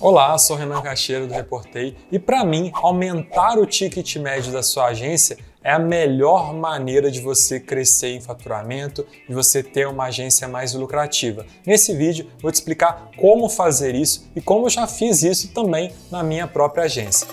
Olá, sou Renan Cacheiro do Reportei e para mim, aumentar o ticket médio da sua agência é a melhor maneira de você crescer em faturamento e você ter uma agência mais lucrativa. Nesse vídeo, vou te explicar como fazer isso e como eu já fiz isso também na minha própria agência.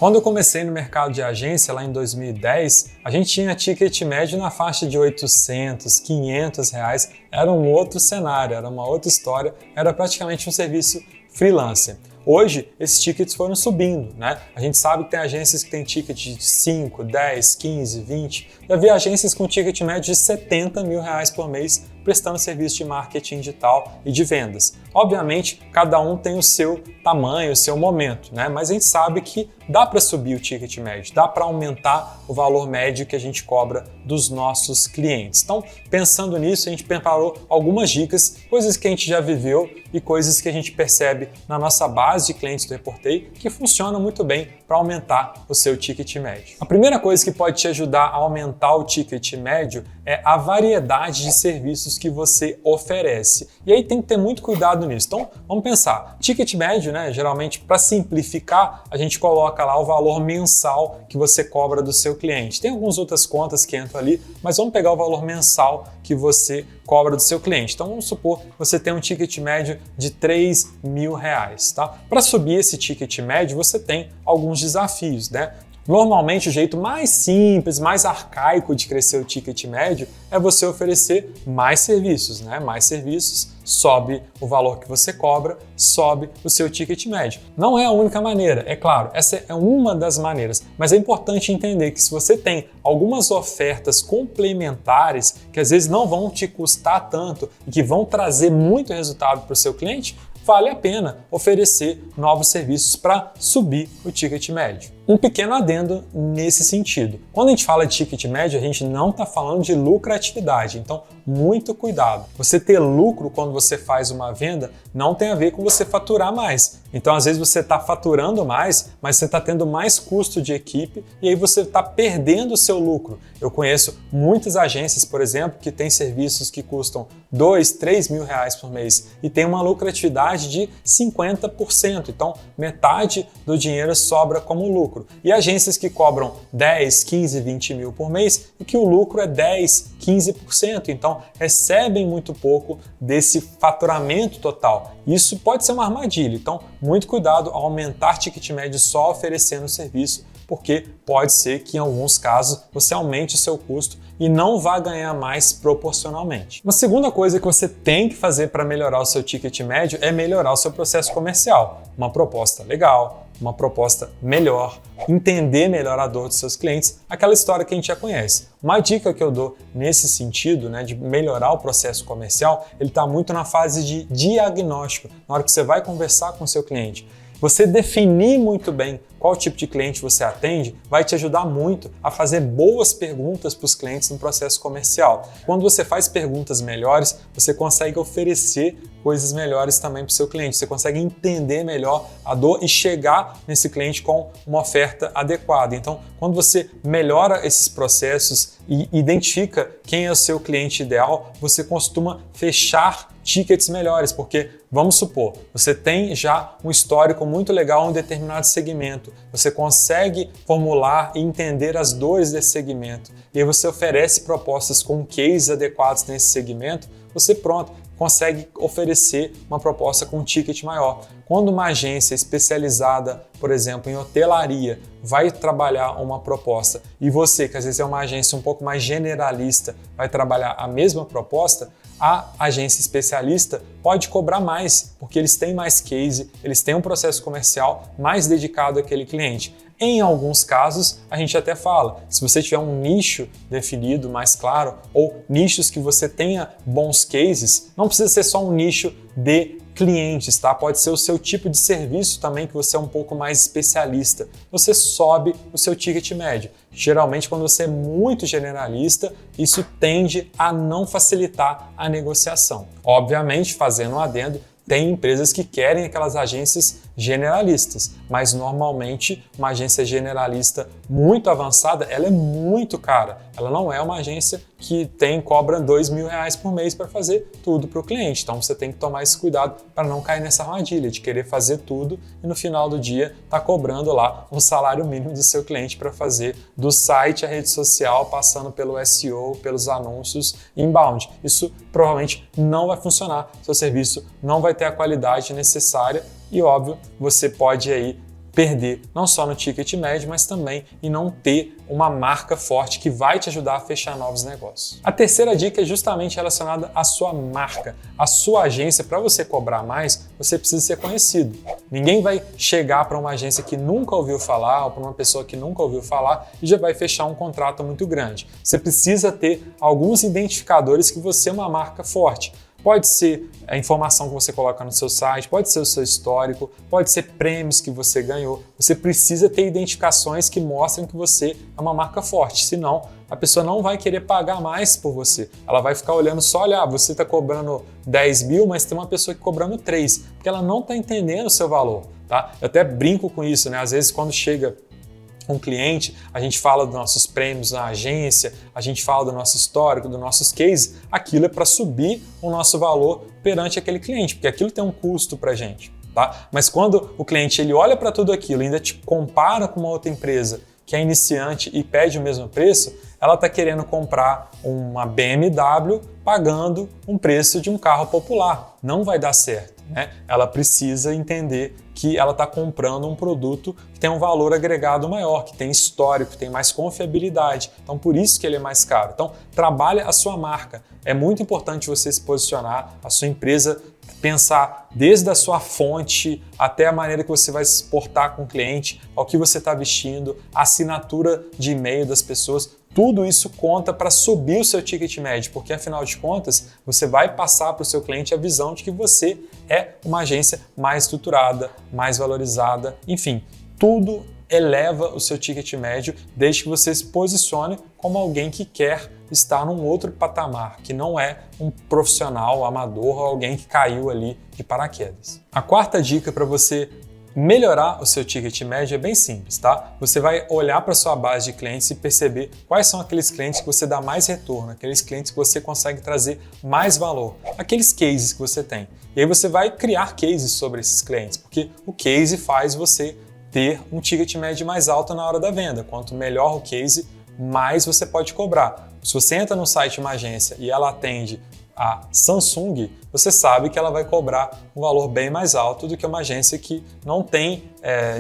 Quando eu comecei no mercado de agência, lá em 2010, a gente tinha ticket médio na faixa de 800, 500 reais. Era um outro cenário, era uma outra história, era praticamente um serviço freelancer. Hoje, esses tickets foram subindo, né? A gente sabe que tem agências que têm ticket de 5, 10, 15, 20. Já vi agências com ticket médio de 70 mil reais por mês prestando serviço de marketing digital e de vendas. Obviamente, cada um tem o seu tamanho, o seu momento, né? Mas a gente sabe que dá para subir o ticket médio, dá para aumentar o valor médio que a gente cobra dos nossos clientes. Então, pensando nisso, a gente preparou algumas dicas, coisas que a gente já viveu e coisas que a gente percebe na nossa base de clientes do Reportei que funcionam muito bem para aumentar o seu ticket médio. A primeira coisa que pode te ajudar a aumentar o ticket médio é a variedade de serviços que você oferece. E aí tem que ter muito cuidado nisso. Então, vamos pensar. Ticket médio, né? Geralmente, para simplificar, a gente coloca lá o valor mensal que você cobra do seu cliente. Tem algumas outras contas que entram ali, mas vamos pegar o valor mensal que você cobra do seu cliente. Então, vamos supor que você tem um ticket médio de 3 mil reais, tá? Para subir esse ticket médio, você tem alguns desafios, né? Normalmente, o jeito mais simples, mais arcaico de crescer o ticket médio é você oferecer mais serviços, né? Mais serviços, sobe o valor que você cobra, sobe o seu ticket médio. Não é a única maneira, é claro, essa é uma das maneiras, mas é importante entender que se você tem algumas ofertas complementares que às vezes não vão te custar tanto e que vão trazer muito resultado para o seu cliente, vale a pena oferecer novos serviços para subir o ticket médio. Um pequeno adendo nesse sentido. Quando a gente fala de ticket médio, a gente não está falando de lucratividade, então muito cuidado. Você ter lucro quando você faz uma venda não tem a ver com você faturar mais. Então, às vezes você está faturando mais, mas você está tendo mais custo de equipe e aí você está perdendo o seu lucro. Eu conheço muitas agências, por exemplo, que têm serviços que custam 2, 3 mil reais por mês e tem uma lucratividade de 50%. Então, metade do dinheiro sobra como lucro. E agências que cobram 10, 15, 20 mil por mês e que o lucro é 10, 15%. Então, recebem muito pouco desse faturamento total. Isso pode ser uma armadilha. Então, muito cuidado ao aumentar ticket médio só oferecendo o serviço, porque pode ser que em alguns casos você aumente o seu custo e não vá ganhar mais proporcionalmente. Uma segunda coisa que você tem que fazer para melhorar o seu ticket médio é melhorar o seu processo comercial. Uma proposta legal, uma proposta melhor, entender melhor a dor dos seus clientes, aquela história que a gente já conhece. Uma dica que eu dou nesse sentido, né, de melhorar o processo comercial, ele está muito na fase de diagnóstico, na hora que você vai conversar com o seu cliente. Você definir muito bem qual tipo de cliente você atende vai te ajudar muito a fazer boas perguntas para os clientes no processo comercial. Quando você faz perguntas melhores, você consegue oferecer coisas melhores também para o seu cliente. Você consegue entender melhor a dor e chegar nesse cliente com uma oferta adequada. Então, quando você melhora esses processos e identifica quem é o seu cliente ideal, você costuma fechar tickets melhores, porque vamos supor, você tem já um histórico muito legal em um determinado segmento, você consegue formular e entender as dores desse segmento e aí você oferece propostas com cases adequados nesse segmento, você consegue oferecer uma proposta com um ticket maior. Quando uma agência especializada, por exemplo, em hotelaria, vai trabalhar uma proposta e você, que às vezes é uma agência um pouco mais generalista, vai trabalhar a mesma proposta, a agência especialista pode cobrar mais, porque eles têm mais case, eles têm um processo comercial mais dedicado àquele cliente. Em alguns casos, a gente até fala, se você tiver um nicho definido mais claro ou nichos que você tenha bons cases, não precisa ser só um nicho de clientes, tá? Pode ser o seu tipo de serviço também, que você é um pouco mais especialista. Você sobe o seu ticket médio. Geralmente, quando você é muito generalista, isso tende a não facilitar a negociação. Obviamente, fazendo um adendo, tem empresas que querem aquelas agências generalistas, mas normalmente uma agência generalista muito avançada, ela é muito cara. Ela não é uma agência que cobra R$2.000 por mês para fazer tudo para o cliente. Então você tem que tomar esse cuidado para não cair nessa armadilha de querer fazer tudo e no final do dia tá cobrando lá um salário mínimo do seu cliente para fazer do site à rede social, passando pelo SEO, pelos anúncios inbound. Isso provavelmente não vai funcionar, seu serviço não vai ter a qualidade necessária e, óbvio, você pode aí perder não só no ticket médio, mas também em não ter uma marca forte que vai te ajudar a fechar novos negócios. A terceira dica é justamente relacionada à sua marca. A sua agência, para você cobrar mais, você precisa ser conhecido. Ninguém vai chegar para uma agência que nunca ouviu falar ou para uma pessoa que nunca ouviu falar e já vai fechar um contrato muito grande. Você precisa ter alguns identificadores que você é uma marca forte. Pode ser a informação que você coloca no seu site, pode ser o seu histórico, pode ser prêmios que você ganhou. Você precisa ter identificações que mostrem que você é uma marca forte, senão a pessoa não vai querer pagar mais por você. Ela vai ficar olhando só, olha, você está cobrando 10 mil, mas tem uma pessoa que cobrando 3, porque ela não está entendendo o seu valor, tá? Eu até brinco com isso, né? Às vezes quando chega um cliente, a gente fala dos nossos prêmios na agência, a gente fala do nosso histórico, dos nossos cases, aquilo é para subir o nosso valor perante aquele cliente, porque aquilo tem um custo para a gente, tá? Mas quando o cliente ele olha para tudo aquilo e ainda te compara com uma outra empresa que é iniciante e pede o mesmo preço, ela está querendo comprar uma BMW pagando um preço de um carro popular. Não vai dar certo, né? Ela precisa entender que ela está comprando um produto que tem um valor agregado maior, que tem histórico, que tem mais confiabilidade. Então, por isso que ele é mais caro. Então, trabalha a sua marca. É muito importante você se posicionar, a sua empresa, pensar desde a sua fonte até a maneira que você vai se portar com o cliente, ao que você está vestindo, a assinatura de e-mail das pessoas. Tudo isso conta para subir o seu ticket médio, porque afinal de contas, você vai passar para o seu cliente a visão de que você é uma agência mais estruturada, mais valorizada, enfim, tudo eleva o seu ticket médio desde que você se posicione como alguém que quer estar num outro patamar, que não é um profissional amador ou alguém que caiu ali de paraquedas. A quarta dica para você melhorar o seu ticket médio é bem simples, tá? Você vai olhar para a sua base de clientes e perceber quais são aqueles clientes que você dá mais retorno, aqueles clientes que você consegue trazer mais valor, aqueles cases que você tem. E aí você vai criar cases sobre esses clientes, porque o case faz você ter um ticket médio mais alto na hora da venda. Quanto melhor o case, mais você pode cobrar. Se você entra no site de uma agência e ela atende a Samsung, você sabe que ela vai cobrar um valor bem mais alto do que uma agência que não tem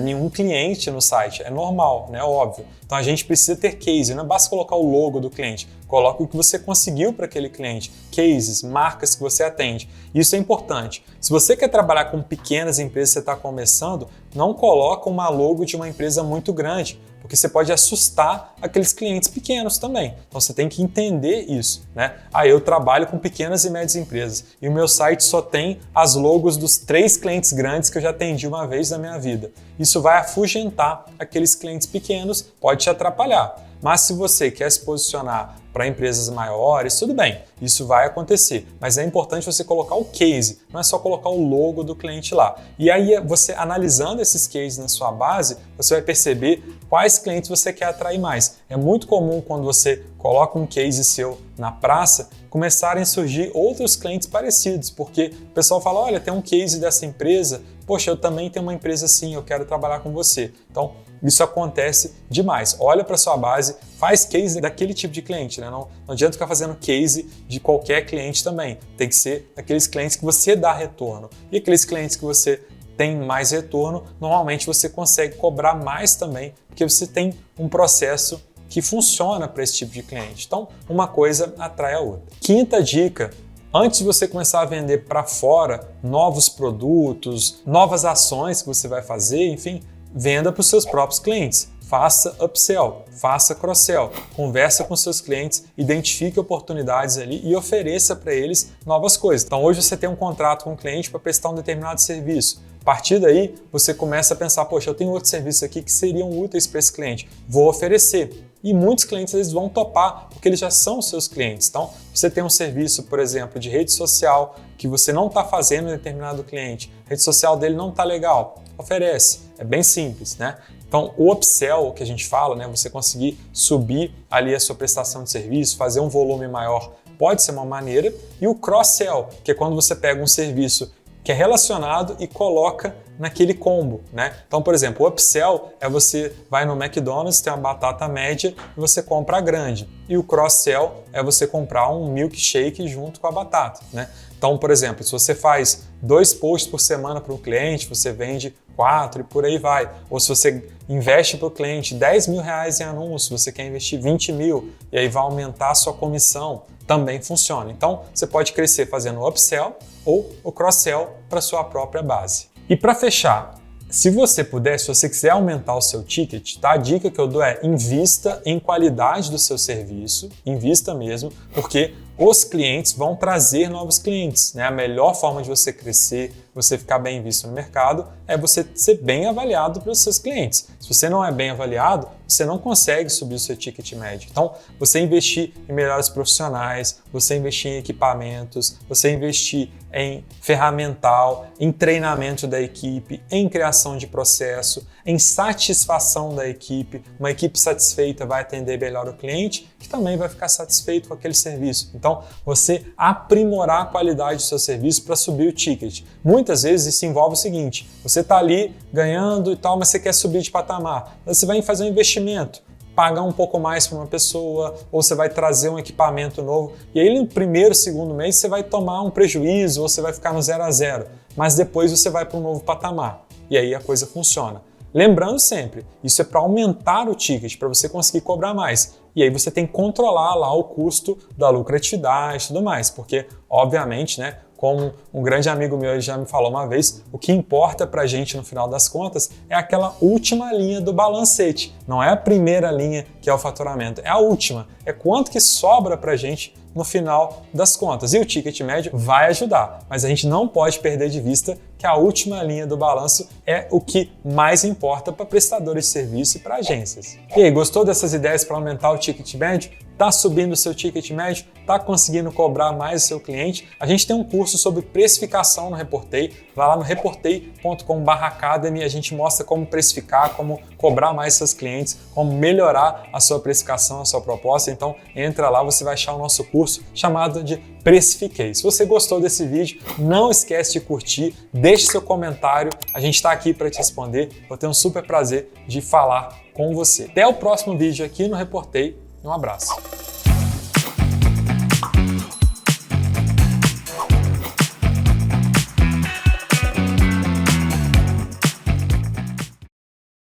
nenhum cliente no site. É normal, né? Óbvio. Então a gente precisa ter case, não basta colocar o logo do cliente, coloca o que você conseguiu para aquele cliente, cases, marcas que você atende. Isso é importante. Se você quer trabalhar com pequenas empresas, você está começando, não coloca uma logo de uma empresa muito grande, porque você pode assustar aqueles clientes pequenos também. Então você tem que entender isso, né? Eu trabalho com pequenas e médias empresas e o meu site só tem as logos dos 3 clientes grandes que eu já atendi uma vez na minha vida. Isso vai afugentar aqueles clientes pequenos, pode te atrapalhar. Mas se você quer se posicionar para empresas maiores, tudo bem, isso vai acontecer. Mas é importante você colocar o case, não é só colocar o logo do cliente lá. E aí, você analisando esses cases na sua base, você vai perceber quais clientes você quer atrair mais. É muito comum quando você coloca um case seu na praça, começarem a surgir outros clientes parecidos, porque o pessoal fala, olha, tem um case dessa empresa, poxa, eu também tenho uma empresa assim, eu quero trabalhar com você. Então, isso acontece demais. Olha para sua base, faz case daquele tipo de cliente, né? Não adianta ficar fazendo case de qualquer cliente também. Tem que ser aqueles clientes que você dá retorno. E aqueles clientes que você tem mais retorno, normalmente você consegue cobrar mais também, porque você tem um processo que funciona para esse tipo de cliente. Então, uma coisa atrai a outra. Quinta dica: antes de você começar a vender para fora novos produtos, novas ações que você vai fazer, enfim, venda para os seus próprios clientes. Faça upsell, faça cross-sell, conversa com seus clientes, identifique oportunidades ali e ofereça para eles novas coisas. Então hoje você tem um contrato com um cliente para prestar um determinado serviço. A partir daí você começa a pensar, poxa, eu tenho outros serviços aqui que seriam úteis para esse cliente, vou oferecer. E muitos clientes eles vão topar, porque eles já são os seus clientes. Então, você tem um serviço, por exemplo, de rede social que você não está fazendo em determinado cliente, a rede social dele não está legal. oferece. É bem simples, né? Então, o upsell que a gente fala, né, você conseguir subir ali a sua prestação de serviço, fazer um volume maior, pode ser uma maneira. E o cross-sell, que é quando você pega um serviço que é relacionado e coloca naquele combo, né? Então, por exemplo, o upsell é você vai no McDonald's, tem uma batata média e você compra a grande. E o cross-sell é você comprar um milkshake junto com a batata, né? Então, por exemplo, se você faz 2 posts por semana para um cliente, você vende 4 e por aí vai. Ou se você investe para o cliente R$10 mil em anúncio, você quer investir 20 mil e aí vai aumentar a sua comissão, também funciona. Então, você pode crescer fazendo o upsell ou o cross-sell para sua própria base. E para fechar, se você puder, se você quiser aumentar o seu ticket, tá? A dica que eu dou é invista em qualidade do seu serviço, invista mesmo, porque os clientes vão trazer novos clientes, né? A melhor forma de você crescer, você ficar bem visto no mercado, é você ser bem avaliado pelos seus clientes. Se você não é bem avaliado, você não consegue subir o seu ticket médio. Então, você investir em melhores profissionais, você investir em equipamentos, você investir em ferramental, em treinamento da equipe, em criação de processo, em satisfação da equipe. Uma equipe satisfeita vai atender melhor o cliente, que também vai ficar satisfeito com aquele serviço. Então, você aprimorar a qualidade do seu serviço para subir o ticket. Muitas vezes isso envolve o seguinte, você está ali ganhando e tal, mas você quer subir de patamar. Você vai fazer um investimento, pagar um pouco mais para uma pessoa, ou você vai trazer um equipamento novo, e aí no primeiro, segundo mês você vai tomar um prejuízo, ou você vai ficar no 0 a 0, mas depois você vai para um novo patamar, e aí a coisa funciona. Lembrando sempre, isso é para aumentar o ticket, para você conseguir cobrar mais. E aí você tem que controlar lá o custo da lucratividade e tudo mais, porque, obviamente, né, como um grande amigo meu já me falou uma vez, o que importa pra gente no final das contas é aquela última linha do balancete. Não é a primeira linha que é o faturamento, é a última. É quanto que sobra pra gente no final das contas. E o ticket médio vai ajudar, mas a gente não pode perder de vista que a última linha do balanço é o que mais importa para prestadores de serviço e para agências. E aí, gostou dessas ideias para aumentar o ticket médio? Está subindo o seu ticket médio? Está conseguindo cobrar mais o seu cliente? A gente tem um curso sobre precificação no Reportei. Vai lá no reportei.com/academy, a gente mostra como precificar, como cobrar mais seus clientes, como melhorar a sua precificação, a sua proposta. Então entra lá, você vai achar o nosso curso chamado de Precifiquei. Se você gostou desse vídeo, não esquece de curtir, deixe seu comentário, a gente está aqui para te responder. Eu tenho um super prazer de falar com você. Até o próximo vídeo aqui no Reportei. Um abraço.